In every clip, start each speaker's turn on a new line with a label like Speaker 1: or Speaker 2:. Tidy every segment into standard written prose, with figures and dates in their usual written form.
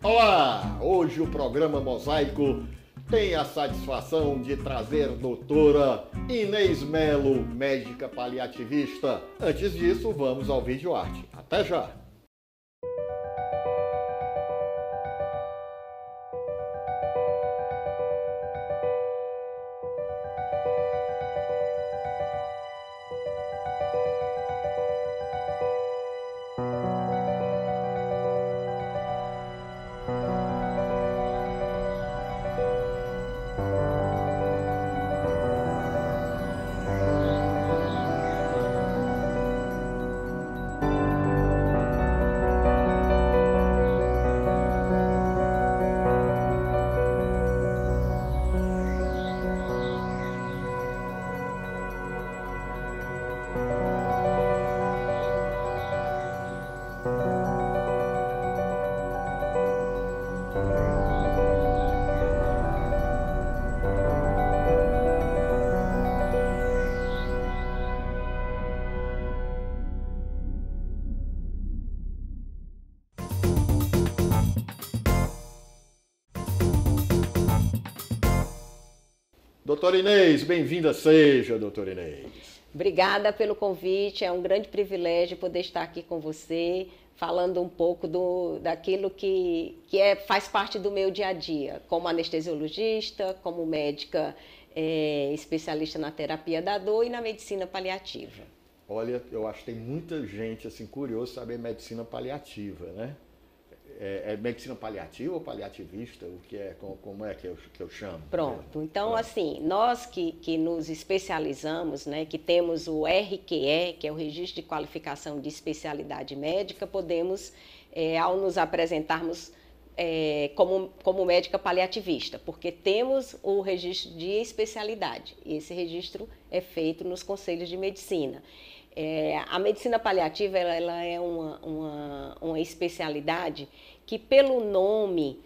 Speaker 1: Olá! Hoje o programa Mosaico tem a satisfação de trazer a doutora Inês Melo, médica paliativista. Antes disso, vamos ao vídeo arte. Até já! Doutora Inês, bem-vinda seja, doutora Inês.
Speaker 2: Obrigada pelo convite, é um grande privilégio poder estar aqui com você, falando um pouco daquilo que faz parte do meu dia a dia, como anestesiologista, como médica especialista na terapia da dor e na medicina paliativa.
Speaker 1: Olha, eu acho que tem muita gente assim, curiosa saber medicina paliativa, né? É medicina paliativa ou paliativista? O que é, como é que eu chamo?
Speaker 2: Pronto, então assim, nós que nos especializamos, né, que temos o RQE, que é o Registro de Qualificação de Especialidade Médica, podemos, ao nos apresentarmos como médica paliativista, porque temos o registro de especialidade, e esse registro é feito nos conselhos de medicina. A medicina paliativa ela é uma especialidade que, pelo nome,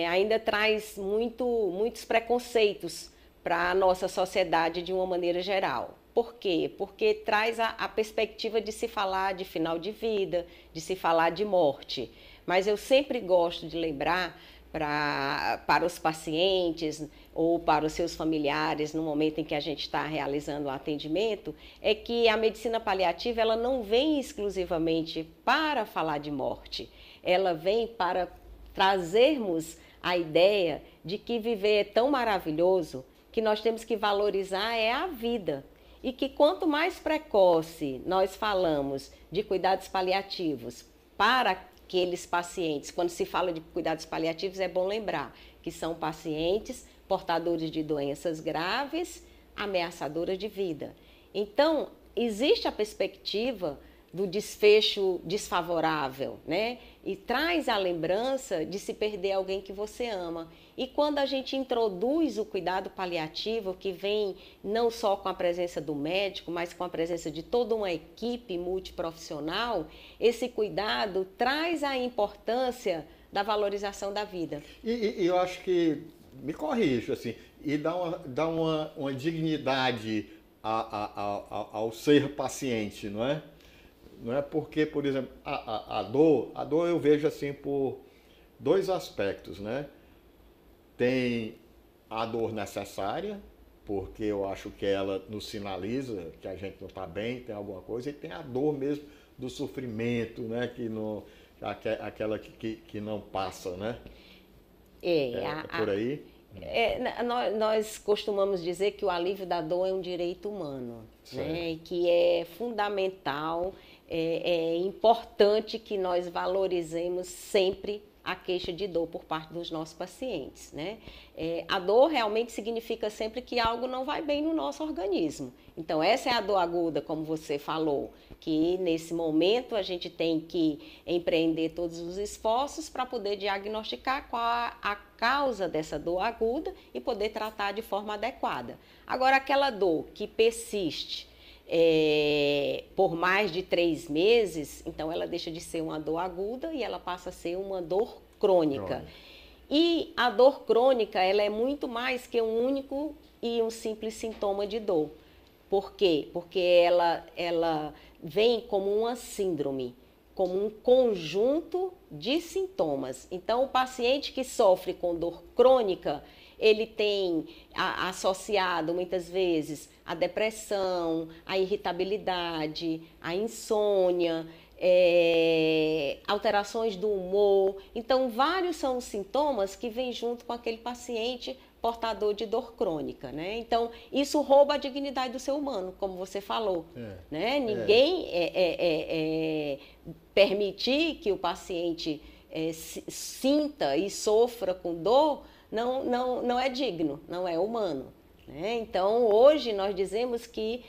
Speaker 2: ainda traz muitos preconceitos para a nossa sociedade de uma maneira geral. Por quê? Porque traz a perspectiva de se falar de final de vida, de se falar de morte. Mas eu sempre gosto de lembrar para os pacientes ou para os seus familiares, no momento em que a gente está realizando o atendimento, é que a medicina paliativa ela não vem exclusivamente para falar de morte, ela vem para trazermos a ideia de que viver é tão maravilhoso que nós temos que valorizar a vida. E que quanto mais precoce nós falamos de cuidados paliativos para aqueles pacientes, quando se fala de cuidados paliativos, é bom lembrar que são pacientes portadores de doenças graves, ameaçadoras de vida. Então, existe a perspectiva do desfecho desfavorável, né? E traz a lembrança de se perder alguém que você ama. E quando a gente introduz o cuidado paliativo, que vem não só com a presença do médico, mas com a presença de toda uma equipe multiprofissional, esse cuidado traz a importância da valorização da vida.
Speaker 1: E eu acho que, me corrijo, assim, e dá uma dignidade ao ser paciente, não é? Não é porque, por exemplo, a dor eu vejo assim por dois aspectos, né? Tem a dor necessária, porque eu acho que ela nos sinaliza que a gente não está bem, tem alguma coisa, e tem a dor mesmo do sofrimento, né? Aquela que não passa, né? Por aí.
Speaker 2: Nós costumamos dizer que o alívio da dor é um direito humano, né? E que é fundamental, é importante que nós valorizemos sempre a queixa de dor por parte dos nossos pacientes, né? A dor realmente significa sempre que algo não vai bem no nosso organismo. Então, essa é a dor aguda, como você falou, que nesse momento a gente tem que empreender todos os esforços para poder diagnosticar qual a causa dessa dor aguda e poder tratar de forma adequada. Agora, aquela dor que persiste por mais de 3 meses, então ela deixa de ser uma dor aguda e ela passa a ser uma dor crônica. E a dor crônica, ela é muito mais que um único e um simples sintoma de dor. Por quê? Porque ela vem como uma síndrome, como um conjunto de sintomas. Então, o paciente que sofre com dor crônica, ele tem associado muitas vezes a depressão, a irritabilidade, a insônia, alterações do humor. Então, vários são os sintomas que vêm junto com aquele paciente portador de dor crônica, né? Então, isso rouba a dignidade do ser humano, como você falou, né? Ninguém permitir que o paciente sinta e sofra com dor não é digno, não é humano, né? Então, hoje nós dizemos que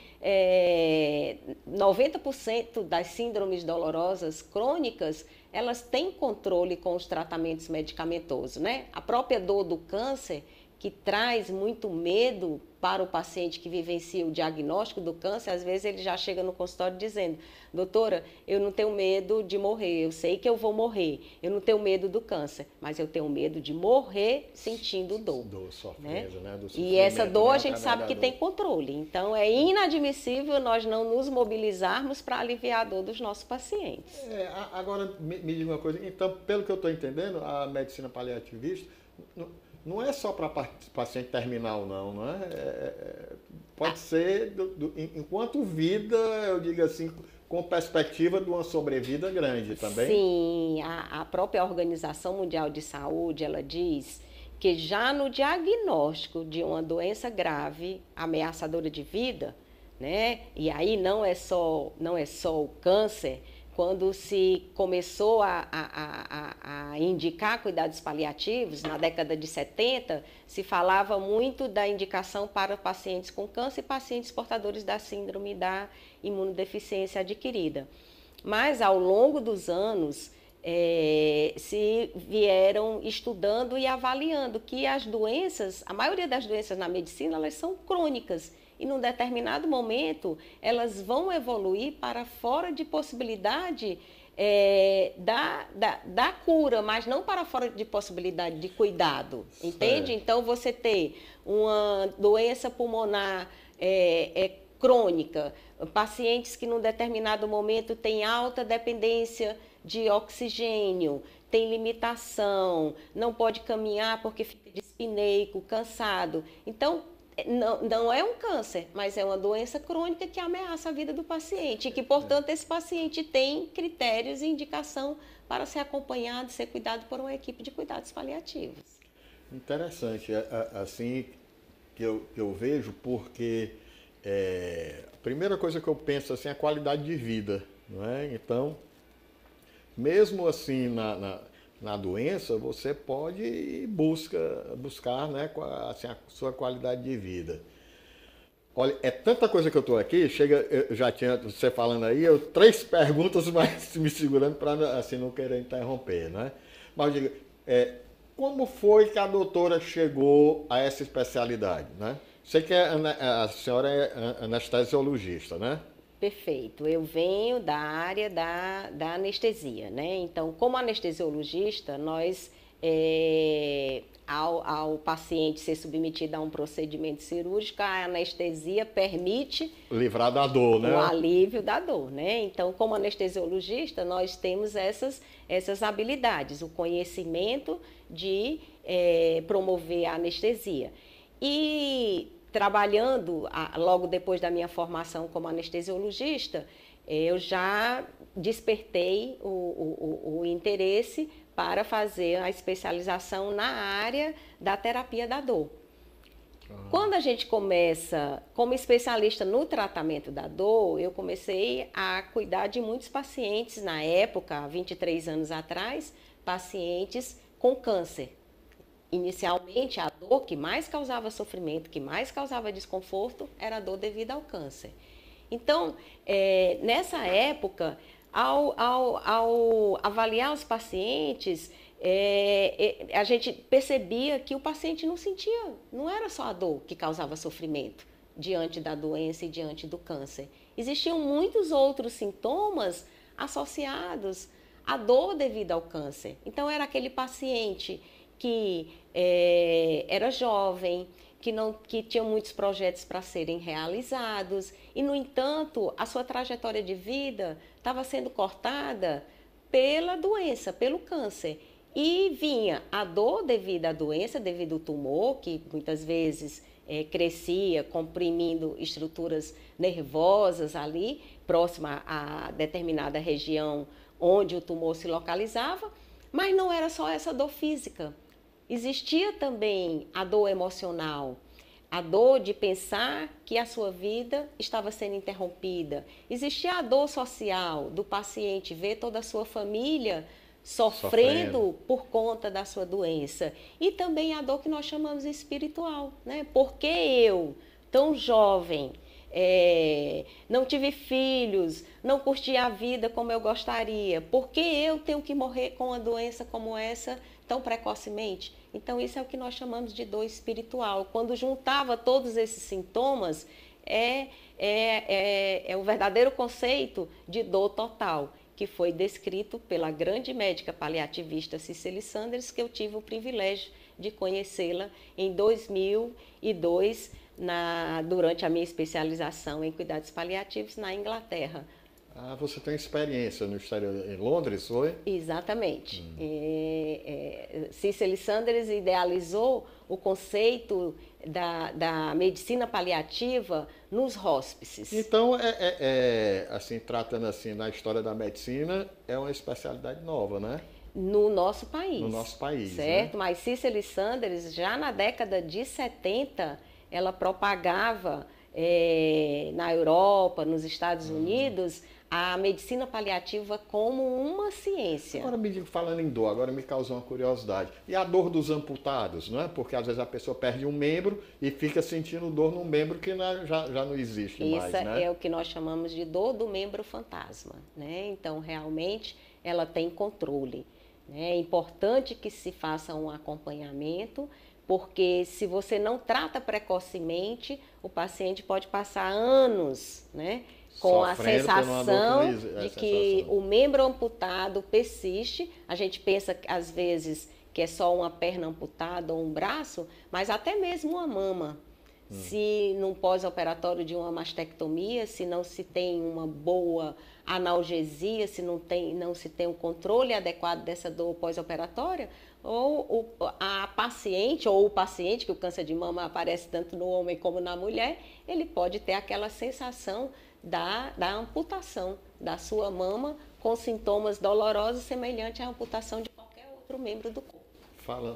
Speaker 2: 90% das síndromes dolorosas crônicas, elas têm controle com os tratamentos medicamentosos, né? A própria dor do câncer, que traz muito medo para o paciente que vivencia o diagnóstico do câncer, às vezes ele já chega no consultório dizendo: doutora, eu não tenho medo de morrer, eu sei que eu vou morrer, eu não tenho medo do câncer, mas eu tenho medo de morrer sentindo dor.
Speaker 1: Dor, sofrendo, né? Do
Speaker 2: E essa dor,
Speaker 1: né?
Speaker 2: a gente sabe que tem controle, então é inadmissível nós não nos mobilizarmos para aliviar a dor dos nossos pacientes.
Speaker 1: Agora, me diga uma coisa, então, pelo que eu estou entendendo, a medicina paliativista não é só para paciente terminal, não é? Pode ser, enquanto vida, eu digo assim, com perspectiva de uma sobrevida grande também.
Speaker 2: Sim, a própria Organização Mundial de Saúde, ela diz que já no diagnóstico de uma doença grave, ameaçadora de vida, né? E aí não é só o câncer. Quando se começou a indicar cuidados paliativos, na década de 70, se falava muito da indicação para pacientes com câncer e pacientes portadores da síndrome da imunodeficiência adquirida. Mas, ao longo dos anos, se vieram estudando e avaliando que as doenças, a maioria das doenças na medicina, elas são crônicas. E num determinado momento, elas vão evoluir para fora de possibilidade da cura, mas não para fora de possibilidade de cuidado, entende? Então, você ter uma doença pulmonar crônica, pacientes que num determinado momento têm alta dependência de oxigênio, tem limitação, não pode caminhar porque fica dispineico, cansado. Então, não é um câncer, mas é uma doença crônica que ameaça a vida do paciente e que, portanto, esse paciente tem critérios e indicação para ser acompanhado, ser cuidado por uma equipe de cuidados paliativos.
Speaker 1: Interessante, assim que eu vejo, porque a primeira coisa que eu penso assim, é a qualidade de vida, não é? Então, mesmo assim na doença, você pode buscar, né, assim, a sua qualidade de vida. Olha, é tanta coisa que eu estou aqui, eu já tinha você falando aí, 3 perguntas, mas me segurando para assim, não querer interromper, né? Mas diga, como foi que a doutora chegou a essa especialidade, né? Sei que a senhora é anestesiologista, né?
Speaker 2: Perfeito. Eu venho da área da anestesia, né? Então, como anestesiologista, nós, ao paciente ser submetido a um procedimento cirúrgico, a anestesia permite
Speaker 1: livrar da dor, né?
Speaker 2: O alívio da dor, né? Então, como anestesiologista, nós temos essas habilidades, o conhecimento de promover a anestesia. E trabalhando logo depois da minha formação como anestesiologista, eu já despertei o interesse para fazer a especialização na área da terapia da dor. Quando a gente começa como especialista no tratamento da dor, eu comecei a cuidar de muitos pacientes na época, há 23 anos atrás, pacientes com câncer. Inicialmente, a dor que mais causava sofrimento, que mais causava desconforto, era a dor devido ao câncer. Então, nessa época, ao avaliar os pacientes, a gente percebia que o paciente não sentia, não era só a dor que causava sofrimento diante da doença e diante do câncer. Existiam muitos outros sintomas associados à dor devido ao câncer. Então, era aquele paciente que era jovem, que tinha muitos projetos para serem realizados e, no entanto, a sua trajetória de vida estava sendo cortada pela doença, pelo câncer. E vinha a dor devido à doença, devido ao tumor, que muitas vezes crescia, comprimindo estruturas nervosas ali, próxima a determinada região onde o tumor se localizava, mas não era só essa dor física. Existia também a dor emocional, a dor de pensar que a sua vida estava sendo interrompida. Existia a dor social do paciente ver toda a sua família sofrendo por conta da sua doença. E também a dor que nós chamamos de espiritual, né? Porque eu, tão jovem, não tive filhos, não curti a vida como eu gostaria, porque eu tenho que morrer com uma doença como essa tão precocemente? Então, isso é o que nós chamamos de dor espiritual. Quando juntava todos esses sintomas, é o verdadeiro conceito de dor total, que foi descrito pela grande médica paliativista Cicely Sanders, que eu tive o privilégio de conhecê-la em 2002, durante a minha especialização em cuidados paliativos na Inglaterra.
Speaker 1: Ah, você tem experiência no exterior, em Londres, foi?
Speaker 2: Exatamente. Cicely Sanders idealizou o conceito da medicina paliativa nos hóspices.
Speaker 1: Então, assim, tratando assim na história da medicina, é uma especialidade nova, né?
Speaker 2: No nosso país.
Speaker 1: No nosso país,
Speaker 2: certo?
Speaker 1: Né?
Speaker 2: Mas Cicely Sanders, já na década de 70, ela propagava na Europa, nos Estados Unidos, a medicina paliativa como uma ciência.
Speaker 1: Agora me diga, falando em dor, agora me causou uma curiosidade. E a dor dos amputados, não é? Porque às vezes a pessoa perde um membro e fica sentindo dor num membro que já não existe mais, né?
Speaker 2: Isso é o que nós chamamos de dor do membro fantasma, né? Então, realmente, ela tem controle, né? É importante que se faça um acompanhamento, porque se você não trata precocemente, o paciente pode passar anos, né, com a sensação de que o membro amputado persiste. A gente pensa, às vezes, que é só uma perna amputada ou um braço, mas até mesmo uma mama. Se num pós-operatório de uma mastectomia, se não se tem uma boa analgesia, se não se tem um controle adequado dessa dor pós-operatória, ou a paciente ou o paciente, que o câncer de mama aparece tanto no homem como na mulher, ele pode ter aquela sensação da amputação da sua mama com sintomas dolorosos semelhantes à amputação de qualquer outro membro do corpo.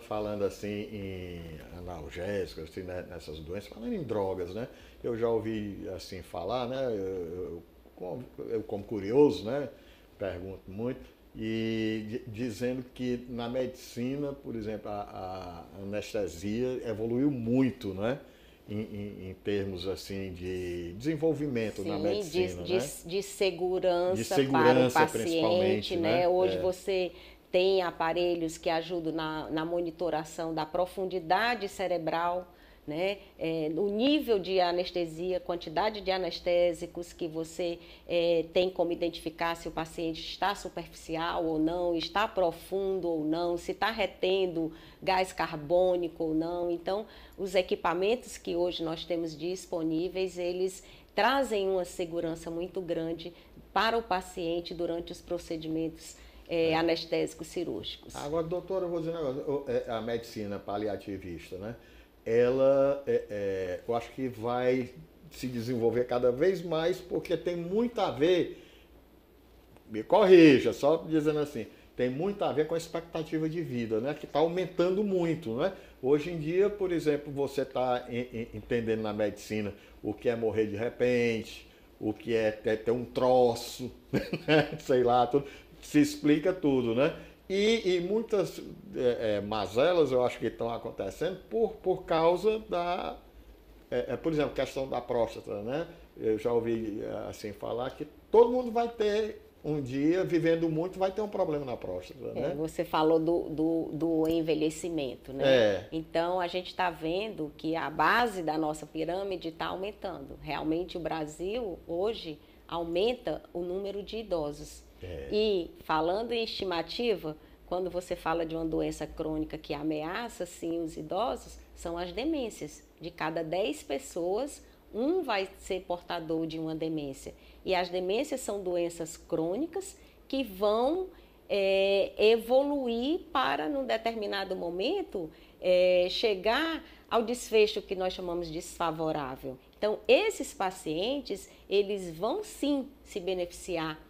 Speaker 1: Falando assim em analgésicos, assim, né, nessas doenças, falando em drogas, né? Eu já ouvi assim falar, né? Eu como curioso, né? Pergunto muito, e dizendo que na medicina, por exemplo, a anestesia evoluiu muito, né? Em termos assim de desenvolvimento na medicina,
Speaker 2: de segurança para o paciente, né? Hoje você tem aparelhos que ajudam na monitoração da profundidade cerebral, né? O nível de anestesia, quantidade de anestésicos que você tem como identificar se o paciente está superficial ou não, está profundo ou não, se está retendo gás carbônico ou não. Então, os equipamentos que hoje nós temos disponíveis, eles trazem uma segurança muito grande para o paciente durante os procedimentos anestésicos cirúrgicos.
Speaker 1: Agora, doutora, eu vou dizer um negócio, a medicina paliativista, né? Ela, eu acho que vai se desenvolver cada vez mais, porque tem muito a ver, me corrija, só dizendo assim, tem muito a ver com a expectativa de vida, né? Que está aumentando muito, né? Hoje em dia, por exemplo, você está entendendo na medicina o que é morrer de repente, o que é ter um troço, né? Sei lá, tudo. Se explica tudo, né? E muitas mazelas eu acho que estão acontecendo por causa da, por exemplo, questão da próstata, né? Eu já ouvi assim falar que todo mundo vai ter um dia, vivendo muito, vai ter um problema na próstata, né?
Speaker 2: Você falou do envelhecimento, né? Então, a gente está vendo que a base da nossa pirâmide está aumentando. Realmente, o Brasil, hoje, aumenta o número de idosos. E, falando em estimativa, quando você fala de uma doença crônica que ameaça, sim, os idosos, são as demências, de cada 10 pessoas, um vai ser portador de uma demência. E as demências são doenças crônicas que vão evoluir para, num determinado momento, chegar ao desfecho que nós chamamos de desfavorável. Então, esses pacientes, eles vão sim se beneficiar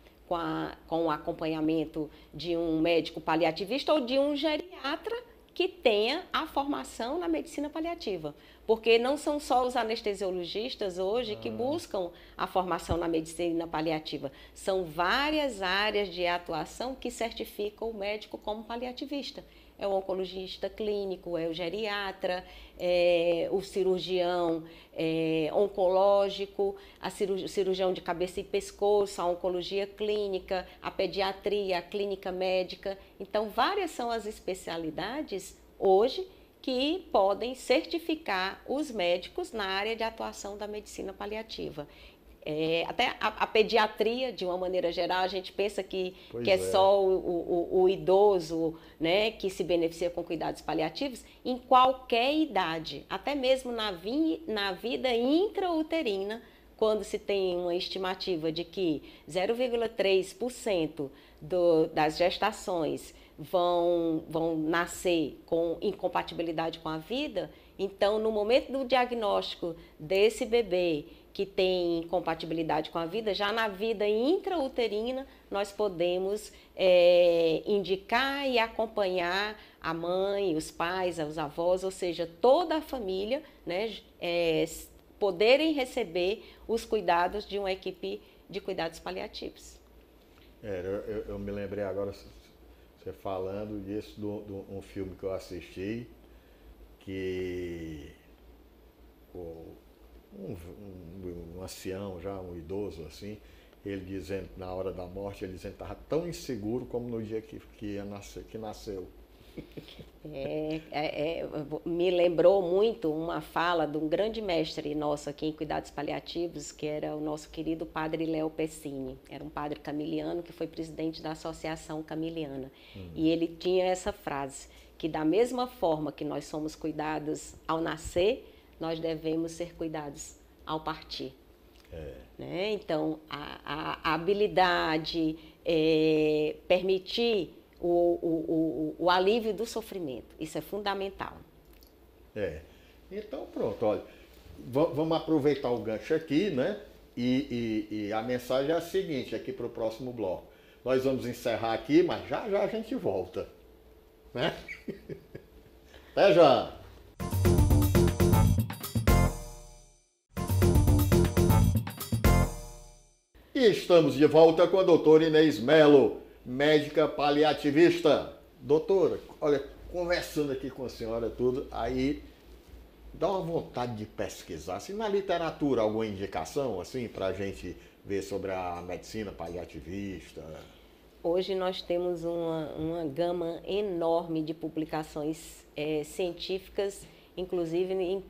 Speaker 2: com o acompanhamento de um médico paliativista ou de um geriatra que tenha a formação na medicina paliativa. Porque não são só os anestesiologistas hoje que buscam a formação na medicina paliativa. São várias áreas de atuação que certificam o médico como paliativista. É o oncologista clínico, é o geriatra, é o cirurgião oncológico, o cirurgião de cabeça e pescoço, a oncologia clínica, a pediatria, a clínica médica. Então, várias são as especialidades hoje que podem certificar os médicos na área de atuação da medicina paliativa. Até a pediatria, de uma maneira geral, a gente pensa que é só o idoso, né, que se beneficia com cuidados paliativos, em qualquer idade, até mesmo na vida intrauterina, quando se tem uma estimativa de que 0,3% das gestações vão nascer com incompatibilidade com a vida, então, no momento do diagnóstico desse bebê que tem incompatibilidade com a vida, já na vida intrauterina, nós podemos indicar e acompanhar a mãe, os pais, os avós, ou seja, toda a família, né, poderem receber os cuidados de uma equipe de cuidados paliativos.
Speaker 1: Eu me lembrei agora, você falando disso, de um filme que eu assisti, que um ancião, já um idoso assim, ele dizendo, na hora da morte, ele dizendo que estava tão inseguro como no dia que nasceu.
Speaker 2: Me lembrou muito uma fala de um grande mestre nosso aqui em cuidados paliativos, que era o nosso querido padre Léo Pessini. Era um padre camiliano que foi presidente da Associação Camiliana. E ele tinha essa frase, que da mesma forma que nós somos cuidados ao nascer, nós devemos ser cuidados ao partir. Né? Então, a habilidade, permitir o alívio do sofrimento, isso é fundamental.
Speaker 1: Então, pronto, olha, vamos aproveitar o gancho aqui, né? E a mensagem é a seguinte, aqui para o próximo bloco. Nós vamos encerrar aqui, mas já a gente volta. Né? Até já! E estamos de volta com a doutora Inês Melo, médica paliativista. Doutora, olha, conversando aqui com a senhora tudo, aí dá uma vontade de pesquisar. Se na literatura alguma indicação, assim, para a gente ver sobre a medicina paliativista?
Speaker 2: Hoje nós temos uma gama enorme de publicações científicas, inclusive em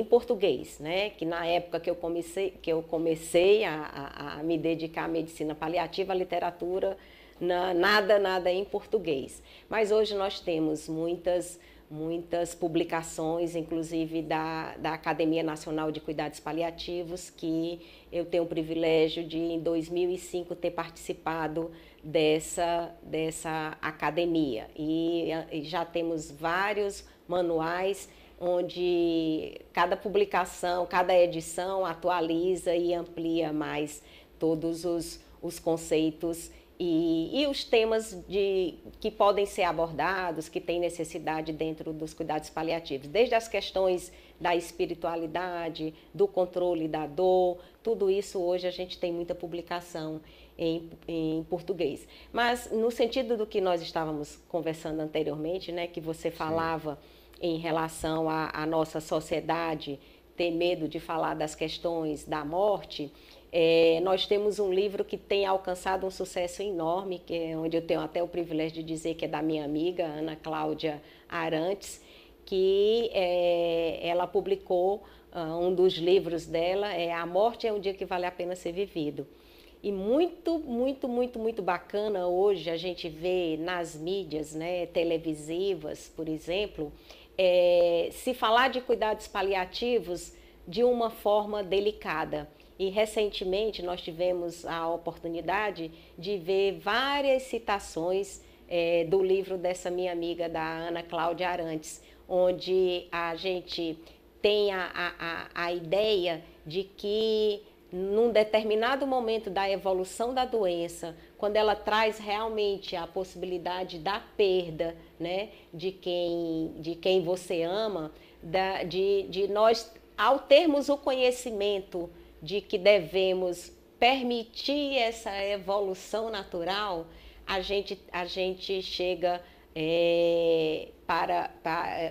Speaker 2: português, né? Que na época que eu comecei a me dedicar à medicina paliativa, a literatura, nada em português. Mas hoje nós temos muitas publicações, inclusive da Academia Nacional de Cuidados Paliativos, que eu tenho o privilégio de, em 2005, ter participado dessa academia. E já temos vários manuais onde cada publicação, cada edição atualiza e amplia mais todos os conceitos e os temas que podem ser abordados, que têm necessidade dentro dos cuidados paliativos, desde as questões da espiritualidade, do controle da dor, tudo isso hoje a gente tem muita publicação em português. Mas no sentido do que nós estávamos conversando anteriormente, né, que você falava em relação à nossa sociedade ter medo de falar das questões da morte, nós temos um livro que tem alcançado um sucesso enorme, que é onde eu tenho até o privilégio de dizer que é da minha amiga, Ana Cláudia Arantes, que ela publicou um dos livros dela, A Morte é um Dia que Vale a Pena Ser Vivido. E muito bacana hoje a gente vê nas mídias, né, televisivas, por exemplo, se falar de cuidados paliativos de uma forma delicada. E recentemente nós tivemos a oportunidade de ver várias citações do livro dessa minha amiga, da Ana Cláudia Arantes, onde a gente tem a ideia de que num determinado momento da evolução da doença, quando ela traz realmente a possibilidade da perda, né, de quem você ama, de nós, ao termos o conhecimento de que devemos permitir essa evolução natural, a gente chega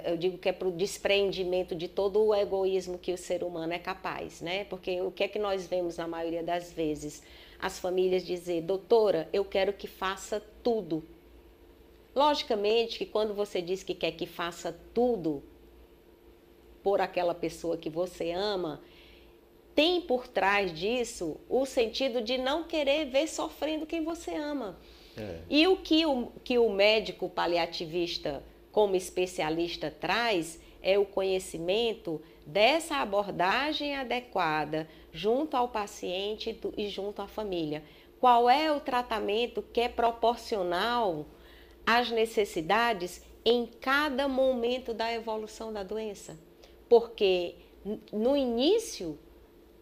Speaker 2: eu digo que é para o desprendimento de todo o egoísmo que o ser humano é capaz, né? Porque o que é que nós vemos na maioria das vezes? As famílias dizer, doutora, eu quero que faça tudo. Logicamente que quando você diz que quer que faça tudo por aquela pessoa que você ama, tem por trás disso o sentido de não querer ver sofrendo quem você ama. E o que o médico paliativista, como especialista, traz é o conhecimento dessa abordagem adequada junto ao paciente e junto à família. Qual é o tratamento que é proporcional às necessidades em cada momento da evolução da doença? Porque no início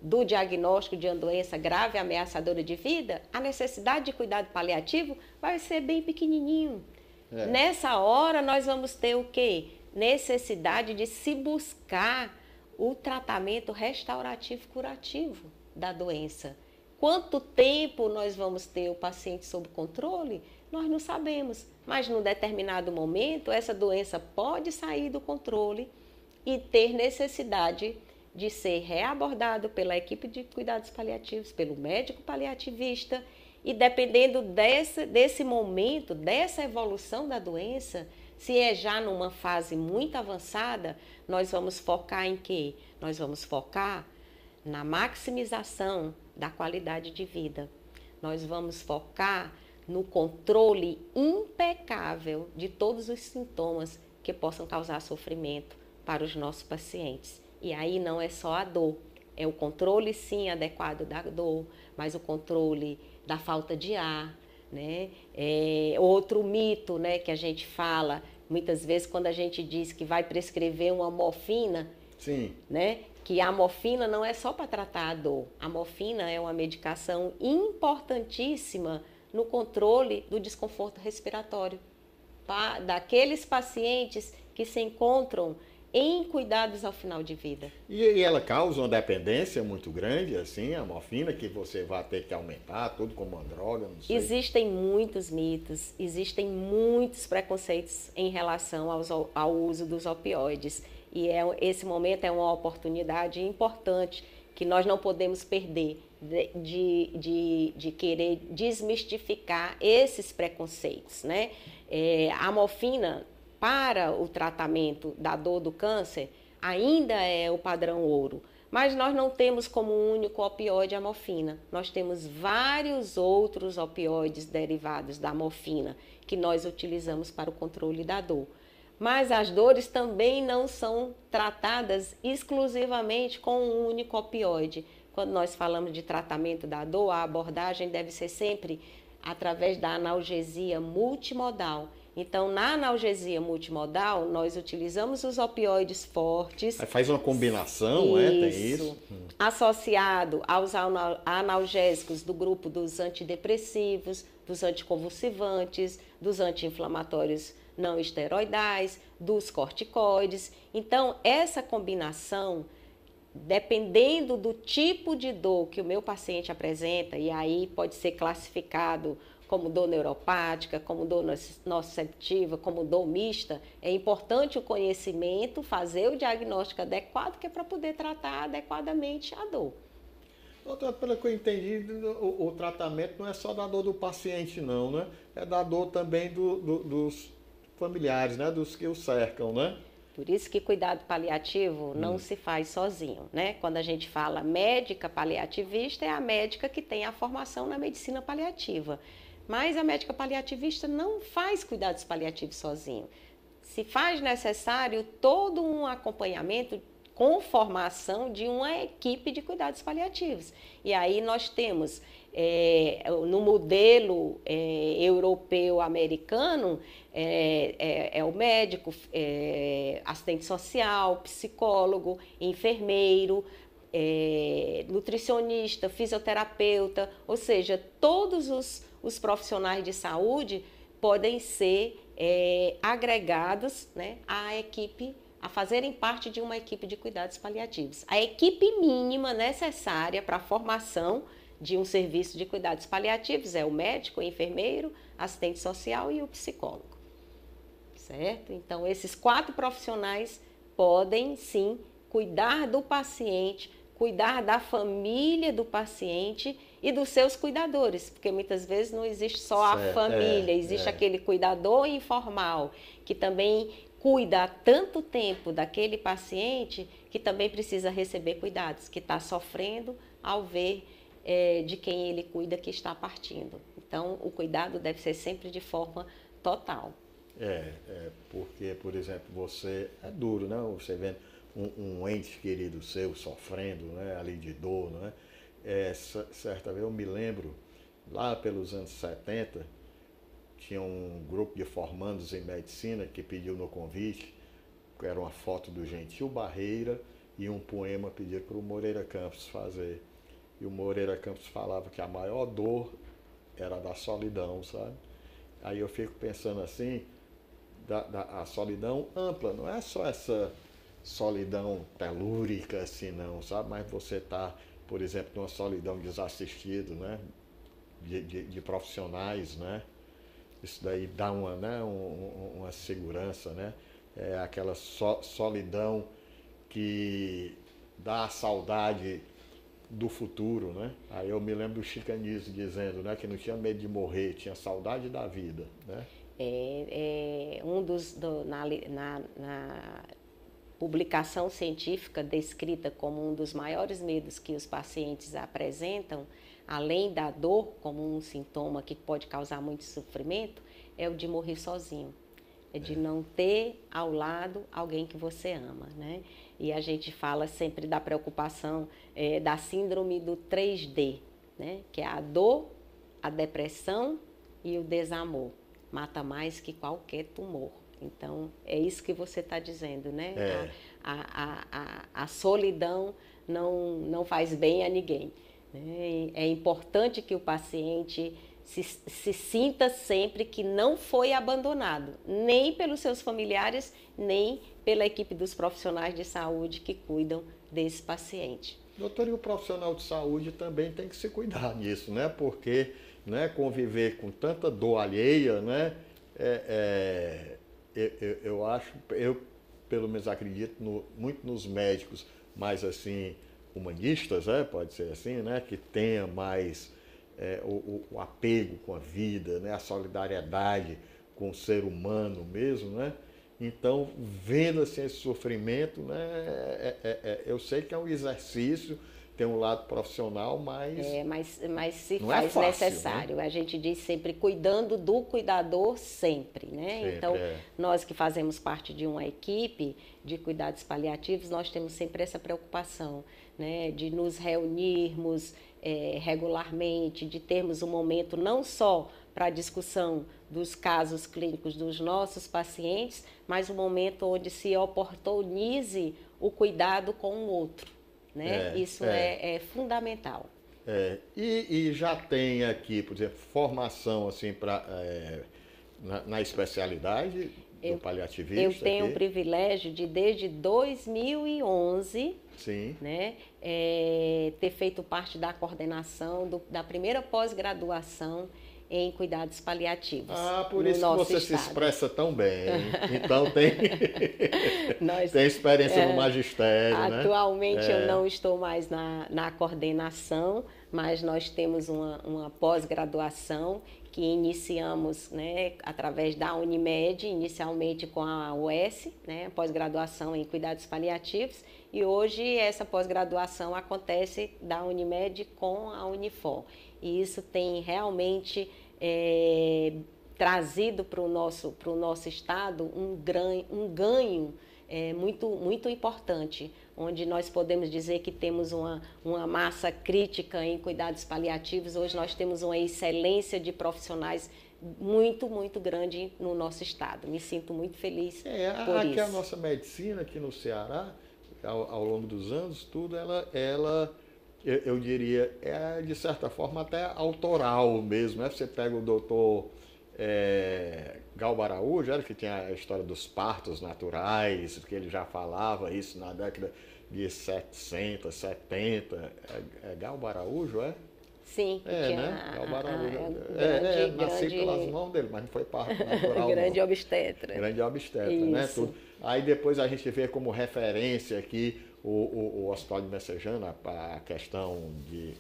Speaker 2: do diagnóstico de uma doença grave, ameaçadora de vida, a necessidade de cuidado paliativo vai ser bem pequenininho. Nessa hora, nós vamos ter o quê? Necessidade de se buscar o tratamento restaurativo curativo da doença. Quanto tempo nós vamos ter o paciente sob controle? Nós não sabemos, mas num determinado momento, essa doença pode sair do controle e ter necessidade de ser reabordado pela equipe de cuidados paliativos, pelo médico paliativista, e dependendo desse momento, dessa evolução da doença, se é já numa fase muito avançada, nós vamos focar em quê? Nós vamos focar na maximização da qualidade de vida. Nós vamos focar no controle impecável de todos os sintomas que possam causar sofrimento para os nossos pacientes. E aí não é só a dor, é o controle sim adequado da dor, mas o controle da falta de ar, né? Outro mito, né, que a gente fala, muitas vezes quando a gente diz que vai prescrever uma morfina,
Speaker 1: sim,
Speaker 2: né, que a morfina não é só para tratar a dor, a morfina é uma medicação importantíssima no controle do desconforto respiratório, daqueles pacientes que se encontram em cuidados ao final de vida.
Speaker 1: E ela causa uma dependência muito grande, assim, a morfina, que você vai ter que aumentar, tudo como uma droga, não sei.
Speaker 2: Existem muitos mitos, existem muitos preconceitos em relação ao uso dos opioides. E esse momento é uma oportunidade importante que nós não podemos perder de querer desmistificar esses preconceitos, né? A morfina, para o tratamento da dor do câncer, ainda é o padrão ouro. Mas nós não temos como único opioide a morfina. Nós temos vários outros opioides derivados da morfina que nós utilizamos para o controle da dor. Mas as dores também não são tratadas exclusivamente com um único opioide. Quando nós falamos de tratamento da dor, a abordagem deve ser sempre através da analgesia multimodal. Então, na analgesia multimodal, nós utilizamos os opioides fortes.
Speaker 1: Aí faz uma combinação, tem isso.
Speaker 2: Associado aos analgésicos do grupo dos antidepressivos, dos anticonvulsivantes, dos anti-inflamatórios não esteroidais, dos corticoides. Então, essa combinação, dependendo do tipo de dor que o meu paciente apresenta, e aí pode ser classificado como dor neuropática, como dor nociceptiva, como dor mista, é importante o conhecimento, fazer o diagnóstico adequado, que é para poder tratar adequadamente a dor.
Speaker 1: Doutora, pelo que eu entendi, o tratamento não é só da dor do paciente, não, né? É da dor também dos familiares, né? Dos que o cercam, né?
Speaker 2: Por isso que cuidado paliativo não se faz sozinho, né? Quando a gente fala médica paliativista, é a médica que tem a formação na medicina paliativa. Mas a médica paliativista não faz cuidados paliativos sozinho. se faz necessário todo um acompanhamento com formação de uma equipe de cuidados paliativos. E aí nós temos, no modelo europeu-americano, o médico, assistente social, psicólogo, enfermeiro, nutricionista, fisioterapeuta, ou seja, todos os profissionais de saúde podem ser agregados, né, à equipe, a fazerem parte de uma equipe de cuidados paliativos. A equipe mínima necessária para a formação de um serviço de cuidados paliativos é o médico, o enfermeiro, assistente social e o psicólogo. Certo? Então, esses 4 profissionais podem, sim, cuidar do paciente, cuidar da família do paciente e dos seus cuidadores, porque muitas vezes não existe só a família, existe aquele cuidador informal, que também cuida há tanto tempo daquele paciente que também precisa receber cuidados, que está sofrendo ao ver de quem ele cuida que está partindo. Então, o cuidado deve ser sempre de forma total.
Speaker 1: Porque, por exemplo, você é duro, né? Você vendo um ente querido seu sofrendo, né? Ali de dor, né? Certa vez eu me lembro, lá pelos anos 70, tinha um grupo de formandos em medicina que pediu no convite, que era uma foto do Gentil Barreira e um poema pedido para o Moreira Campos fazer. E o Moreira Campos falava que a maior dor era da solidão, sabe? Aí eu fico pensando assim, a solidão ampla, não é só essa solidão telúrica assim não, sabe? Mas você está, por exemplo, numa solidão desassistido, né? De profissionais, né? Isso daí dá uma segurança, né? É aquela solidão que dá a saudade do futuro, né? Aí eu me lembro do Chico Anísio dizendo, né, que não tinha medo de morrer, tinha saudade da vida, né?
Speaker 2: Na publicação científica descrita como um dos maiores medos que os pacientes apresentam, além da dor como um sintoma que pode causar muito sofrimento, é o de morrer sozinho. É de não ter ao lado alguém que você ama, né? E a gente fala sempre da preocupação da síndrome do 3D, né? Que é a dor, a depressão e o desamor. Mata mais que qualquer tumor. Então, é isso que você está dizendo, né? A solidão não faz bem a ninguém. Né? É importante que o paciente se sinta sempre que não foi abandonado, nem pelos seus familiares, nem pela equipe dos profissionais de saúde que cuidam desse paciente.
Speaker 1: Doutor, e o profissional de saúde também tem que se cuidar nisso, né? Porque, né, conviver com tanta dor alheia, né? Eu acho, eu pelo menos acredito muito nos médicos mais assim humanistas, pode ser assim, né? Que tenha mais o apego com a vida, né? A solidariedade com o ser humano mesmo, né? Então, vendo assim esse sofrimento, né? Eu sei que é um exercício, tem um lado profissional,
Speaker 2: mas se
Speaker 1: não
Speaker 2: faz
Speaker 1: é fácil,
Speaker 2: necessário.
Speaker 1: né?
Speaker 2: A gente diz sempre cuidando do cuidador sempre, né?
Speaker 1: Sempre,
Speaker 2: então, nós que fazemos parte de uma equipe de cuidados paliativos, nós temos sempre essa preocupação, né? De nos reunirmos regularmente, de termos um momento não só para a discussão dos casos clínicos dos nossos pacientes, mas um momento onde se oportunize o cuidado com o outro. Né? Isso é fundamental.
Speaker 1: E já tem aqui, por exemplo, formação assim, na especialidade do paliativista?
Speaker 2: Eu tenho o privilégio de, desde 2011,
Speaker 1: sim,
Speaker 2: né, ter feito parte da coordenação da primeira pós-graduação em cuidados paliativos.
Speaker 1: Por isso que você se expressa tão bem. Então tem experiência no magistério,
Speaker 2: atualmente
Speaker 1: né?
Speaker 2: Eu não estou mais na coordenação, mas nós temos uma pós-graduação que iniciamos, né, através da Unimed, inicialmente com a UES, né, pós-graduação em cuidados paliativos, e hoje essa pós-graduação acontece da Unimed com a Unifor. E isso tem realmente trazido para o nosso estado um ganho muito importante, onde nós podemos dizer que temos uma massa crítica em cuidados paliativos. Hoje nós temos uma excelência de profissionais muito grande no nosso estado. Me sinto muito feliz por
Speaker 1: aqui
Speaker 2: isso.
Speaker 1: A nossa medicina aqui no Ceará, ao longo dos anos, tudo, eu diria, de certa forma até autoral mesmo, né? Você pega o doutor Galba Araújo, era que tinha a história dos partos naturais, que ele já falava isso na década de 700, 70. Galba Araújo, é?
Speaker 2: Sim,
Speaker 1: né? Galba Araújo. Nasci pelas mãos dele, mas não foi parto natural.
Speaker 2: Grande obstetra.
Speaker 1: Grande obstetra, né? Tudo. Aí depois a gente vê como referência aqui o Hospital de Messejana, a questão de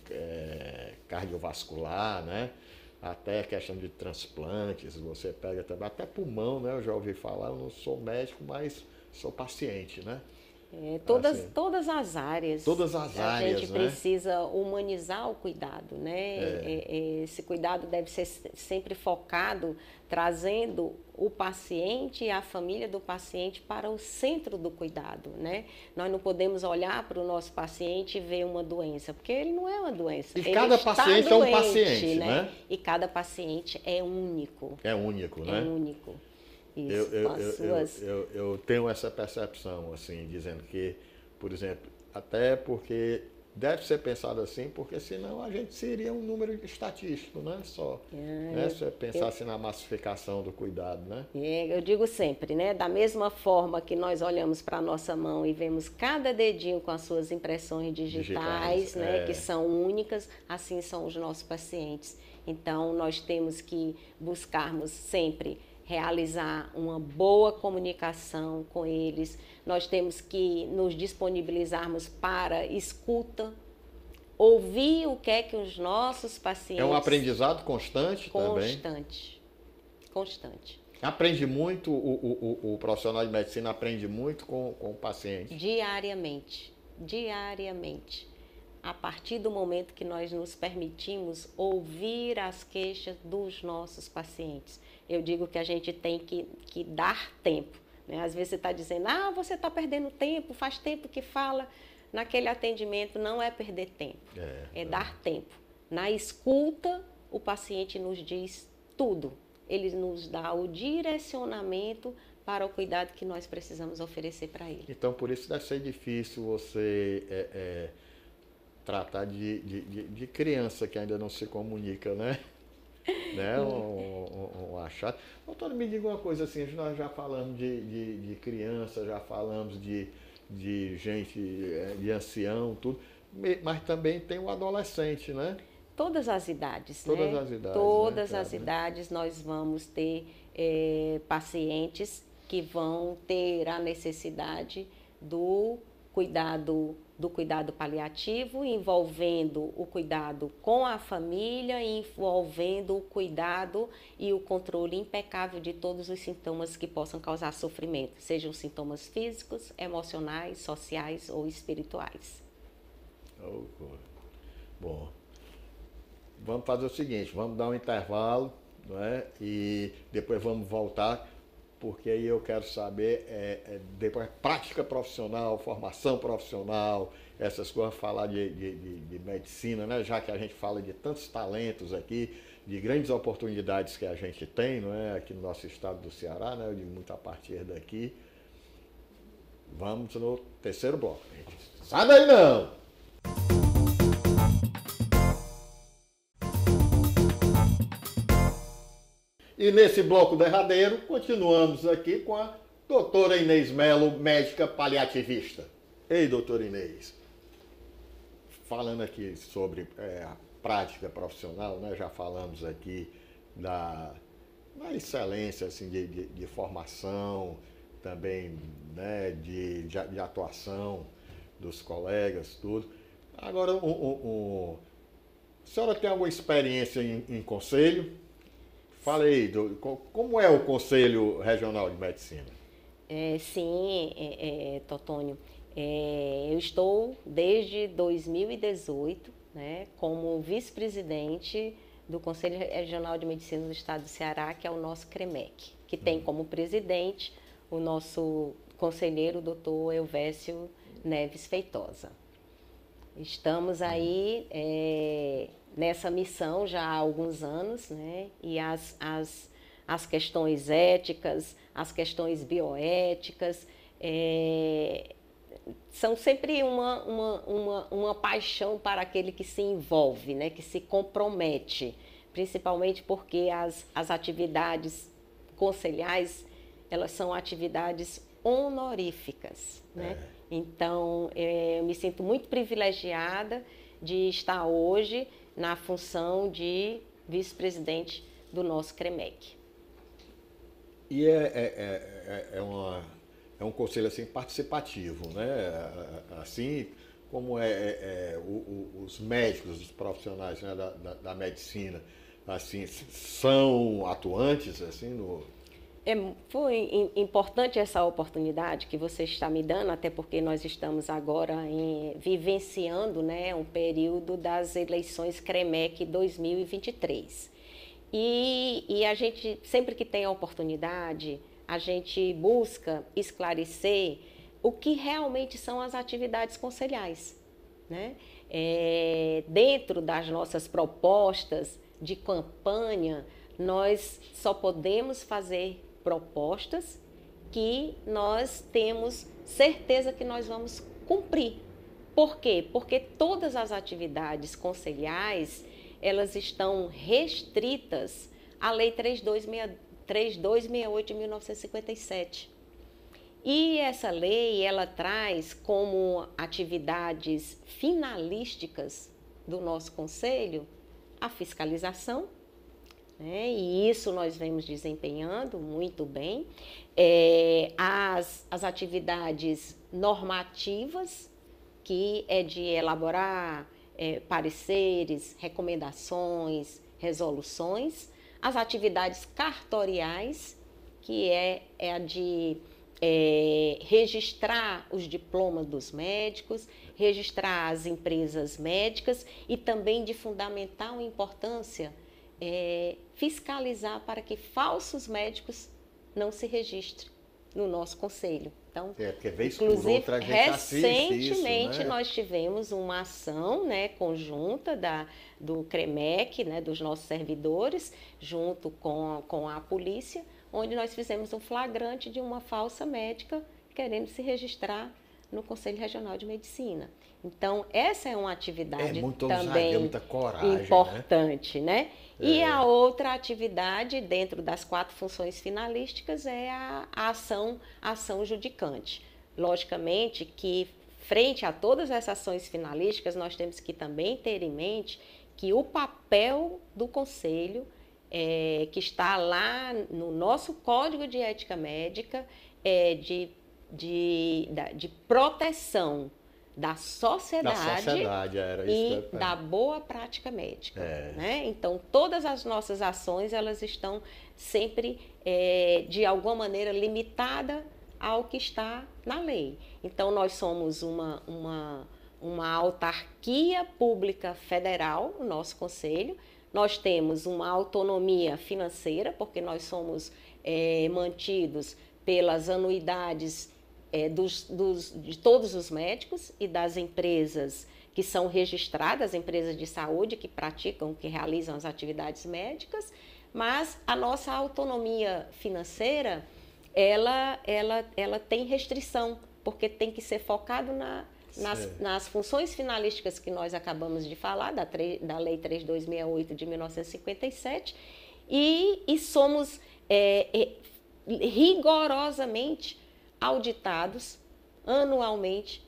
Speaker 1: cardiovascular, né? Até a questão de transplantes, você pega também, até pulmão, né? Eu já ouvi falar, eu não sou médico, mas sou paciente, né?
Speaker 2: Todas as áreas.
Speaker 1: Todas as áreas,
Speaker 2: a gente precisa humanizar o cuidado, né? Esse cuidado deve ser sempre focado, trazendo o paciente e a família do paciente para o centro do cuidado, né? Nós não podemos olhar para o nosso paciente e ver uma doença, porque ele não é uma doença.
Speaker 1: E cada paciente é um paciente, né?
Speaker 2: E cada paciente é único.
Speaker 1: É único, né?
Speaker 2: É único.
Speaker 1: Eu tenho essa percepção, assim, dizendo que, por exemplo, até porque deve ser pensado assim, porque senão a gente seria um número estatístico, né? Só. Se você pensasse na massificação do cuidado, né?
Speaker 2: Eu digo sempre, né? Da mesma forma que nós olhamos para a nossa mão e vemos cada dedinho com as suas impressões digitais, né? Que são únicas, assim são os nossos pacientes. Então, nós temos que buscarmos sempre realizar uma boa comunicação com eles. Nós temos que nos disponibilizarmos para escuta, ouvir o que é que os nossos pacientes...
Speaker 1: É um aprendizado constante também?
Speaker 2: Constante.
Speaker 1: Aprende muito, o profissional de medicina aprende muito com o paciente?
Speaker 2: Diariamente. A partir do momento que nós nos permitimos ouvir as queixas dos nossos pacientes. Eu digo que a gente tem que dar tempo, né? Às vezes você está dizendo, você está perdendo tempo, faz tempo que fala. Naquele atendimento não é perder tempo, é dar tempo. Na escuta, o paciente nos diz tudo. Ele nos dá o direcionamento para o cuidado que nós precisamos oferecer para ele.
Speaker 1: Então, por isso deve ser difícil você tratar de criança que ainda não se comunica, né? Um achado. Doutora, me diga uma coisa assim, nós já falamos de criança, já falamos de gente, de ancião, tudo, mas também tem o adolescente, né?
Speaker 2: Todas as idades,
Speaker 1: Todas
Speaker 2: né?
Speaker 1: as idades.
Speaker 2: Todas as idades nós vamos ter pacientes que vão ter a necessidade do cuidado paliativo, envolvendo o cuidado com a família, envolvendo o cuidado e o controle impecável de todos os sintomas que possam causar sofrimento, sejam sintomas físicos, emocionais, sociais ou espirituais.
Speaker 1: Bom, vamos fazer o seguinte, vamos dar um intervalo, não é? E depois vamos voltar, porque aí eu quero saber, depois prática profissional, formação profissional, essas coisas, falar de medicina, né? Já que a gente fala de tantos talentos aqui, de grandes oportunidades que a gente tem, não é? Aqui no nosso estado do Ceará, né? Eu digo muito a partir daqui. Vamos no terceiro bloco, gente. Sai daí não! E nesse bloco derradeiro, continuamos aqui com a doutora Inês Melo, médica paliativista. Ei, doutora Inês, falando aqui sobre a prática profissional, né? Já falamos aqui da excelência assim, de formação, também, né? de atuação dos colegas, tudo. Agora, a senhora tem alguma experiência em conselho? Fala aí, como é o Conselho Regional de Medicina?
Speaker 2: Sim, Totônio. Eu estou desde 2018, né, como vice-presidente do Conselho Regional de Medicina do Estado do Ceará, que é o nosso CREMEC, que tem como presidente o nosso conselheiro, doutor Elvésio Neves Feitosa. Estamos aí nessa missão já há alguns anos, né? E as questões éticas, as questões bioéticas, são sempre uma paixão para aquele que se envolve, né? Que se compromete, principalmente porque as atividades conselhais, elas são atividades honoríficas, né? Então, eu me sinto muito privilegiada de estar hoje na função de vice-presidente do nosso CREMEC.
Speaker 1: E é um conselho assim, participativo, né? Assim como os médicos, os profissionais, né, da medicina, assim, são atuantes assim, no...
Speaker 2: Foi importante essa oportunidade que você está me dando, até porque nós estamos agora vivenciando, né, um período das eleições CREMEC 2023. E a gente, sempre que tem a oportunidade, a gente busca esclarecer o que realmente são as atividades conselhais, né? Dentro das nossas propostas de campanha, nós só podemos fazer propostas que nós temos certeza que nós vamos cumprir. Por quê? Porque todas as atividades conselhais, elas estão restritas à Lei 3268 de 1957. E essa lei, ela traz como atividades finalísticas do nosso conselho a fiscalização, né? E isso nós vemos desempenhando muito bem. As atividades normativas, que é de elaborar pareceres, recomendações, resoluções. As atividades cartoriais, que é a de registrar os diplomas dos médicos, registrar as empresas médicas e também de fundamental importância fiscalizar para que falsos médicos não se registrem no nosso conselho. Então,
Speaker 1: porque vez
Speaker 2: inclusive,
Speaker 1: por outra a gente
Speaker 2: recentemente
Speaker 1: isso, né?
Speaker 2: nós tivemos uma ação, né, conjunta do CREMEC, né, dos nossos servidores, junto com a polícia, onde nós fizemos um flagrante de uma falsa médica querendo se registrar no Conselho Regional de Medicina. Então, essa é uma atividade também
Speaker 1: muita coragem,
Speaker 2: importante, né? E a outra atividade, dentro das 4 funções finalísticas, é a ação judicante. Logicamente que, frente a todas essas ações finalísticas, nós temos que também ter em mente que o papel do Conselho, que está lá no nosso Código de Ética Médica, é de proteção da sociedade e da boa prática médica. Né? Então, todas as nossas ações, elas estão sempre, de alguma maneira, limitadas ao que está na lei. Então, nós somos uma autarquia pública federal, o nosso conselho. Nós temos uma autonomia financeira, porque nós somos mantidos pelas anuidades de todos os médicos e das empresas que são registradas, empresas de saúde que praticam, que realizam as atividades médicas, mas a nossa autonomia financeira, ela tem restrição, porque tem que ser focado nas funções finalísticas que nós acabamos de falar, da Lei 3268 de 1957, e somos rigorosamente auditados anualmente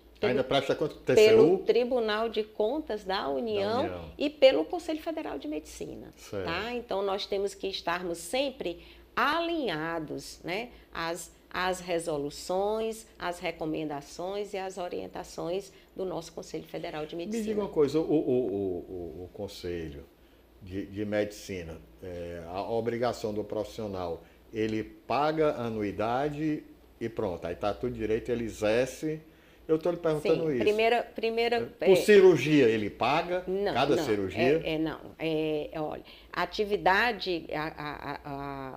Speaker 2: pelo Tribunal de Contas da União e pelo Conselho Federal de Medicina. Tá? Então, nós temos que estarmos sempre alinhados, né, às resoluções, às recomendações e às orientações do nosso Conselho Federal de Medicina.
Speaker 1: Me diga uma coisa, o Conselho de Medicina, a obrigação do profissional, ele paga anuidade e pronto, aí está tudo direito, ele exerce Eu estou lhe perguntando isso.
Speaker 2: Primeira.
Speaker 1: Por cirurgia ele paga?
Speaker 2: Não,
Speaker 1: cada
Speaker 2: não,
Speaker 1: cirurgia?
Speaker 2: Olha, a atividade,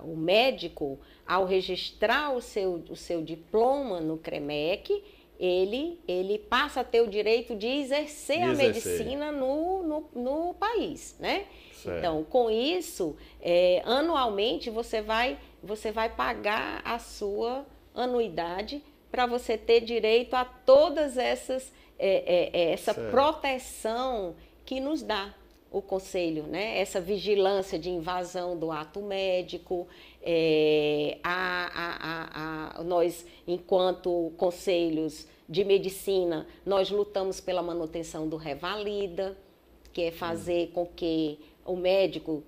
Speaker 2: o médico, ao registrar o seu diploma no CREMEC, ele passa a ter o direito de exercer a medicina no país, né? Certo. Então, com isso, anualmente você vai pagar a sua anuidade para você ter direito a todas essa proteção que nos dá o Conselho, né? Essa vigilância de invasão do ato médico, nós, enquanto conselhos de medicina, nós lutamos pela manutenção do Revalida, que é fazer com que o médico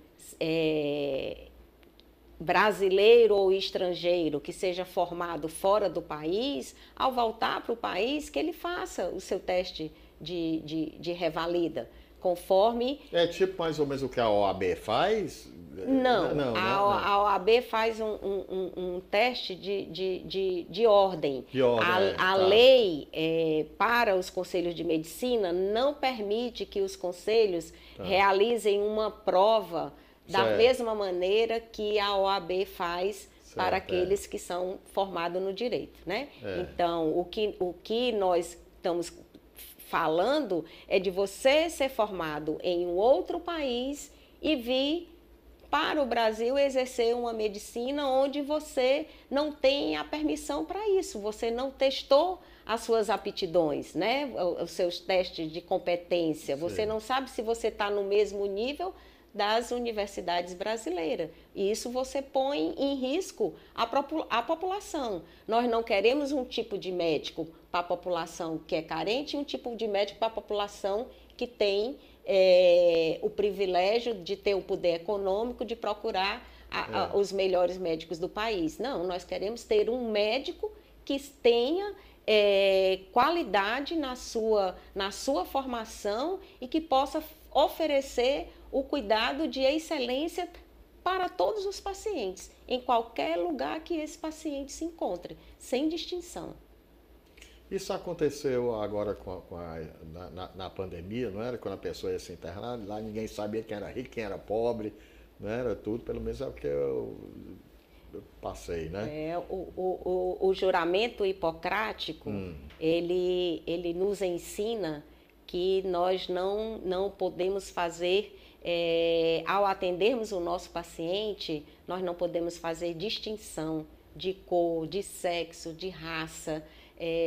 Speaker 2: brasileiro ou estrangeiro que seja formado fora do país, ao voltar para o país, que ele faça o seu teste de revalida, conforme...
Speaker 1: É tipo mais ou menos o que a OAB faz?
Speaker 2: Não. A OAB faz um teste de ordem. A lei para os conselhos de medicina não permite que os conselhos realizem uma prova da mesma maneira que a OAB faz para aqueles que são formados no direito, né? Então, o que nós estamos falando é de você ser formado em um outro país e vir para o Brasil exercer uma medicina onde você não tem a permissão para isso, você não testou as suas aptidões, né? Os seus testes de competência, você não sabe se você está no mesmo nível das universidades brasileiras. E isso você põe em risco a população. Nós não queremos um tipo de médico para a população que é carente e um tipo de médico para a população que tem o privilégio de ter o poder econômico de procurar os melhores médicos do país. Não, nós queremos ter um médico que tenha qualidade na sua formação e que possa oferecer o cuidado de excelência para todos os pacientes, em qualquer lugar que esse paciente se encontre, sem distinção.
Speaker 1: Isso aconteceu agora na pandemia, não era? Quando a pessoa ia se internar, lá ninguém sabia quem era rico, quem era pobre, não era tudo, pelo menos é o que eu passei, né?
Speaker 2: O juramento hipocrático, ele nos ensina que nós não podemos fazer, ao atendermos o nosso paciente, nós não podemos fazer distinção de cor, de sexo, de raça,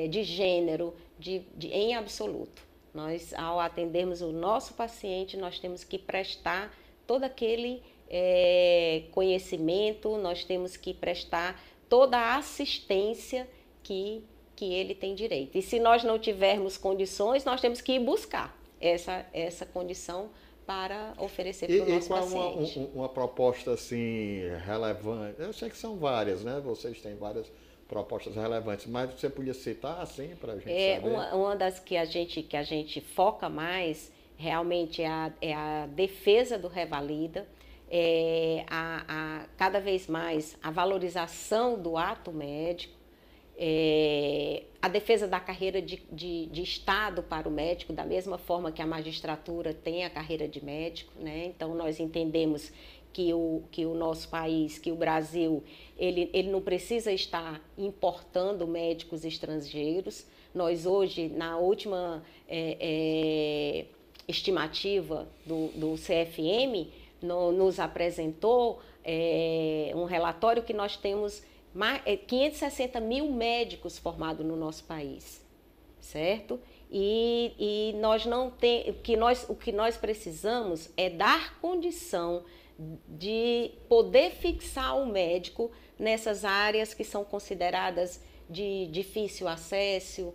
Speaker 2: de gênero, em absoluto. Nós, ao atendermos o nosso paciente, nós temos que prestar todo aquele conhecimento, nós temos que prestar toda a assistência que ele tem direito. E se nós não tivermos condições, nós temos que ir buscar essa condição para oferecer para o nosso paciente.
Speaker 1: E uma proposta assim relevante? Eu sei que são várias, né? Vocês têm várias propostas relevantes, mas você podia citar assim para a gente saber?
Speaker 2: Uma das que a gente foca mais realmente é a defesa do Revalida, cada vez mais a valorização do ato médico, a defesa da carreira de Estado para o médico, da mesma forma que a magistratura tem a carreira de médico, né? Então, nós entendemos que o nosso país, que o Brasil, ele não precisa estar importando médicos estrangeiros. Nós hoje, na última estimativa do CFM, nos apresentou um relatório que nós temos 560 mil médicos formados no nosso país, certo? E nós não o que nós precisamos é dar condição de poder fixar o médico nessas áreas que são consideradas de difícil acesso,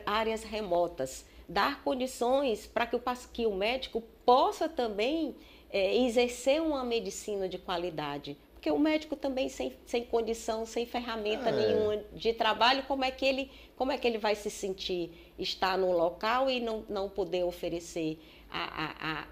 Speaker 2: áreas remotas. Dar condições para que o médico possa também exercer uma medicina de qualidade. Porque o médico também sem condição, sem ferramenta nenhuma de trabalho, como é que ele vai se sentir estar num local e não poder oferecer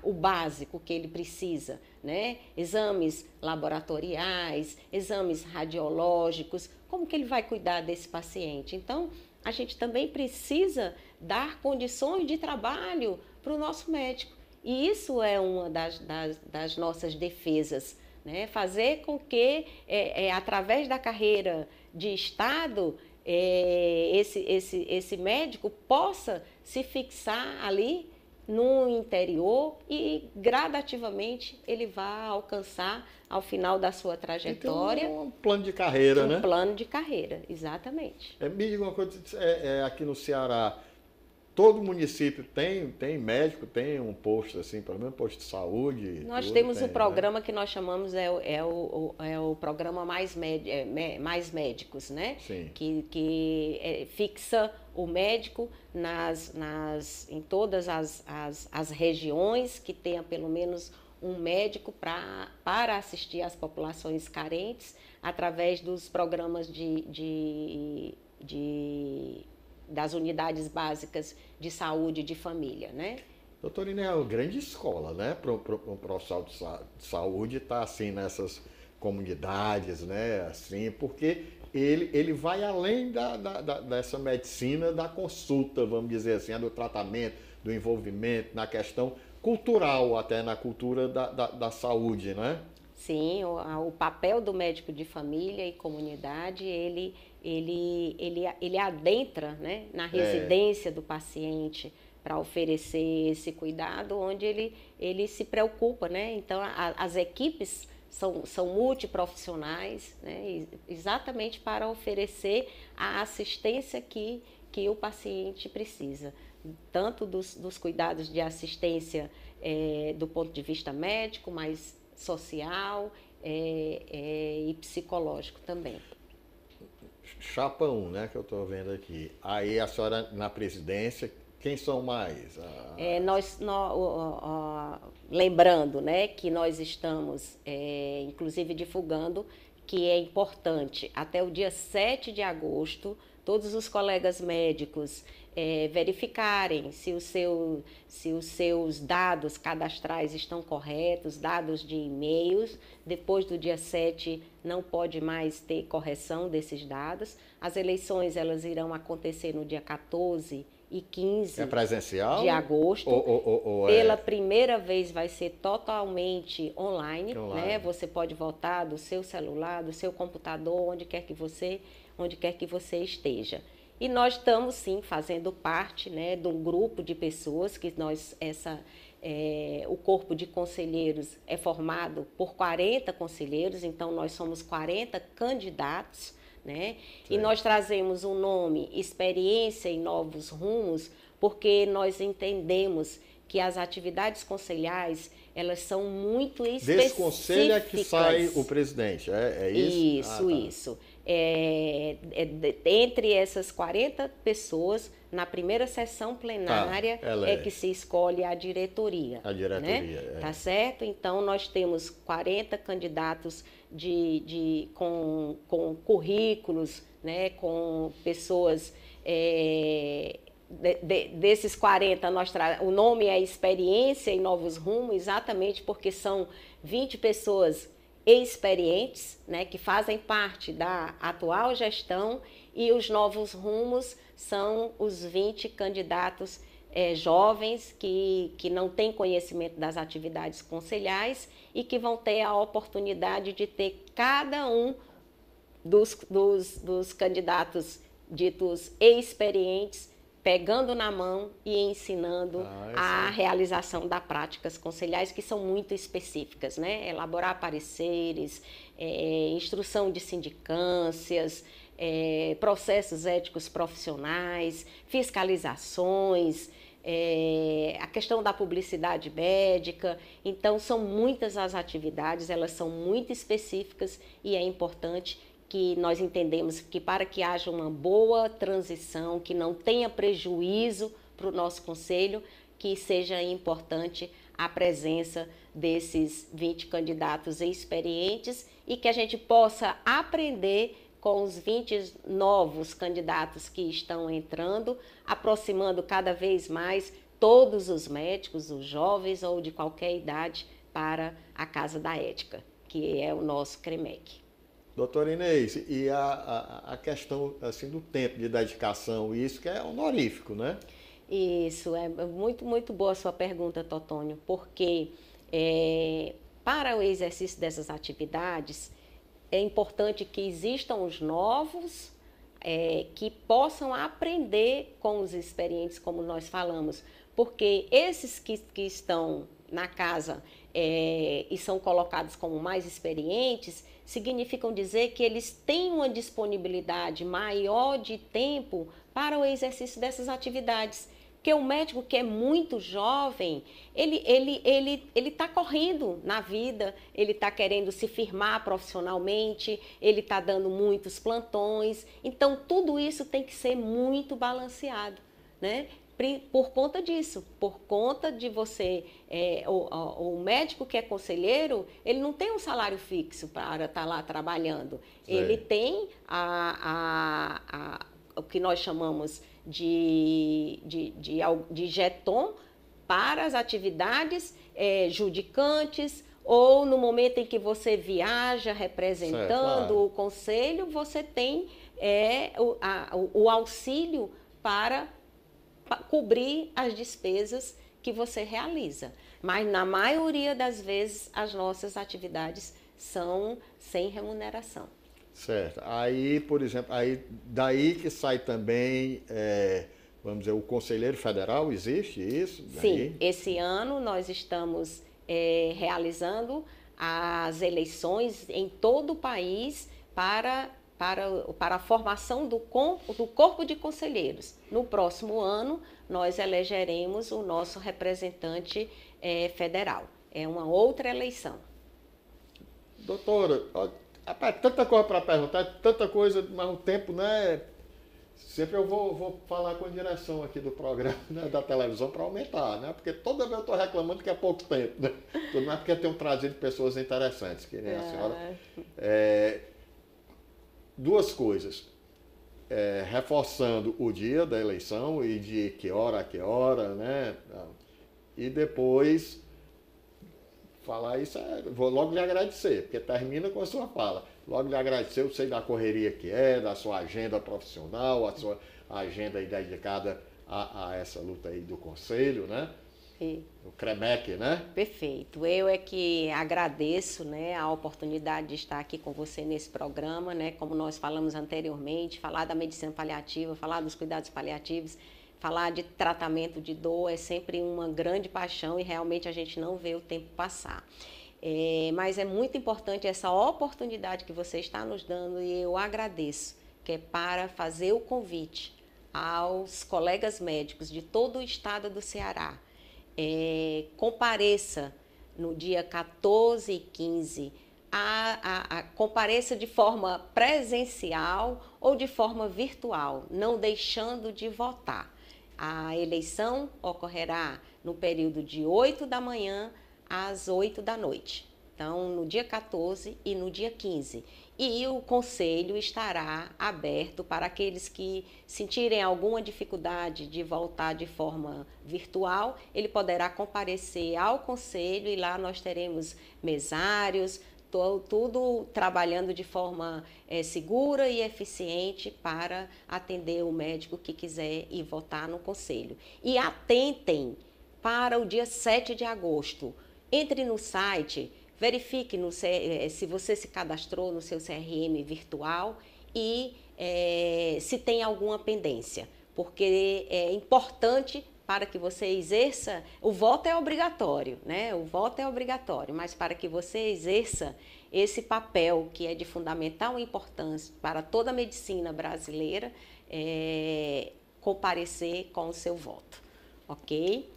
Speaker 2: o básico que ele precisa, né? Exames laboratoriais, exames radiológicos, como que ele vai cuidar desse paciente? Então, a gente também precisa dar condições de trabalho para o nosso médico. E isso é uma das nossas defesas, né? Fazer com que, através da carreira de Estado, esse médico possa se fixar ali no interior e gradativamente ele vai alcançar ao final da sua trajetória
Speaker 1: um plano de carreira, né?
Speaker 2: Um plano de carreira, exatamente.
Speaker 1: Me diga uma coisa, aqui no Ceará, todo município tem médico, tem um posto assim, pelo menos posto de saúde?
Speaker 2: Nós temos um programa, né, que nós chamamos o programa Mais Médicos, né?
Speaker 1: Sim.
Speaker 2: Que fixa o médico em todas as regiões que tenha pelo menos um médico para assistir às populações carentes através dos programas das unidades básicas de saúde de família, né?
Speaker 1: Doutorina, é uma grande escola, né? Para um profissional de saúde estar assim nessas comunidades, né? Assim, porque ele vai além dessa medicina da consulta, vamos dizer assim, do tratamento, do envolvimento, na questão cultural, até na cultura da saúde, né?
Speaker 2: Sim, o papel do médico de família e comunidade, ele adentra, né, na residência do paciente para oferecer esse cuidado, onde ele se preocupa, né? Então, as equipes são multiprofissionais, né, exatamente para oferecer a assistência que o paciente precisa, tanto dos cuidados de assistência do ponto de vista médico, mas social e psicológico também.
Speaker 1: Chapa 1, né, que eu estou vendo aqui. Aí a senhora na presidência, quem são mais?
Speaker 2: Lembrando, né, que nós estamos, inclusive, divulgndo que é importante, até o dia 7 de agosto, todos os colegas médicos verificarem se os seus dados cadastrais estão corretos, dados de e-mails. Depois do dia 7 não pode mais ter correção desses dados. As eleições elas irão acontecer no dia 14 e 15
Speaker 1: presencial?
Speaker 2: De agosto. Pela primeira vez vai ser totalmente online. Né? Você pode votar do seu celular, do seu computador, onde quer que você esteja. E nós estamos, sim, fazendo parte, né, de um grupo de pessoas que o corpo de conselheiros é formado por 40 conselheiros, então nós somos 40 candidatos, né? E nós trazemos o nome Experiência em Novos Rumos, porque nós entendemos que as atividades conselhais, elas são muito específicas.
Speaker 1: Desse conselho é que sai o presidente, é isso?
Speaker 2: Isso. Entre essas 40 pessoas, na primeira sessão plenária que se escolhe a diretoria.
Speaker 1: A diretoria,
Speaker 2: né? Tá certo? Então, nós temos 40 candidatos com currículos, né? Com pessoas... desses 40, o nome é Experiência em Novos Rumos, exatamente porque são 20 pessoas experientes, né, que fazem parte da atual gestão, e os novos rumos são os 20 candidatos jovens que não têm conhecimento das atividades conselhais e que vão ter a oportunidade de ter cada um dos candidatos ditos experientes pegando na mão e ensinando a realização das práticas conselhais, que são muito específicas, né? Elaborar pareceres, instrução de sindicâncias, processos éticos profissionais, fiscalizações, a questão da publicidade médica. Então, são muitas as atividades, elas são muito específicas e é importante que nós entendemos que para que haja uma boa transição, que não tenha prejuízo para o nosso conselho, que seja importante a presença desses 20 candidatos experientes e que a gente possa aprender com os 20 novos candidatos que estão entrando, aproximando cada vez mais todos os médicos, os jovens ou de qualquer idade, para a Casa da Ética, que é o nosso CREMEC.
Speaker 1: Doutor Inês, e a questão assim, do tempo de dedicação, isso que é honorífico, né?
Speaker 2: Isso, é muito, muito boa a sua pergunta, Totônio, porque para o exercício dessas atividades, é importante que existam os novos que possam aprender com os experientes, como nós falamos, porque esses que estão na casa e são colocados como mais experientes, significam dizer que eles têm uma disponibilidade maior de tempo para o exercício dessas atividades. Porque o médico que é muito jovem, ele está correndo na vida, ele está querendo se firmar profissionalmente, ele está dando muitos plantões. Então, tudo isso tem que ser muito balanceado, né? Por conta disso, por conta de você, o médico que é conselheiro, ele não tem um salário fixo para estar lá trabalhando. Ele tem o que nós chamamos de jeton para as atividades judicantes, ou no momento em que você viaja representando o conselho, você tem o auxílio para cobrir as despesas que você realiza. Mas na maioria das vezes as nossas atividades são sem remuneração.
Speaker 1: Certo. Aí, por exemplo, daí que sai também, vamos dizer, o Conselheiro Federal, existe isso? Daí?
Speaker 2: Sim, esse ano nós estamos realizando as eleições em todo o país para a formação do corpo de conselheiros. No próximo ano, nós elegeremos o nosso representante federal. É uma outra eleição.
Speaker 1: Doutora, rapaz, tanta coisa para perguntar, tanta coisa, mas o tempo, né? Sempre eu vou falar com a direção aqui do programa, né, da televisão, para aumentar, né? Porque toda vez eu estou reclamando que é pouco tempo, né? Tudo mais porque tenho trazido pessoas interessantes, que nem a senhora. Duas coisas. Reforçando o dia da eleição e de que hora a que hora, né? E depois falar isso, vou logo lhe agradecer, porque termina com a sua fala. Logo lhe agradecer, eu sei da correria que da sua agenda profissional, a sua agenda aí dedicada a essa luta aí do Conselho, né? O CREMEC, né?
Speaker 2: Perfeito. Eu é que agradeço, né, a oportunidade de estar aqui com você nesse programa, né? Como nós falamos anteriormente, falar da medicina paliativa, falar dos cuidados paliativos, falar de tratamento de dor é sempre uma grande paixão e realmente a gente não vê o tempo passar. Mas é muito importante essa oportunidade que você está nos dando e eu agradeço, que é para fazer o convite aos colegas médicos de todo o estado do Ceará. Compareça no dia 14 e 15, compareça de forma presencial ou de forma virtual, não deixando de votar. A eleição ocorrerá no período de 8 da manhã às 8 da noite. Então, no dia 14 e no dia 15. E o conselho estará aberto para aqueles que sentirem alguma dificuldade de voltar de forma virtual, ele poderá comparecer ao conselho e lá nós teremos mesários, tudo trabalhando de forma segura e eficiente para atender o médico que quiser ir votar no conselho. E atentem para o dia 7 de agosto. Entre no site, verifique se você se cadastrou no seu CRM virtual e se tem alguma pendência, porque é importante para que você exerça, o voto é obrigatório, né? O voto é obrigatório, mas para que você exerça esse papel que é de fundamental importância para toda a medicina brasileira, comparecer com o seu voto, ok?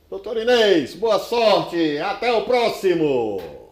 Speaker 1: Doutor Inês, boa sorte, até o próximo!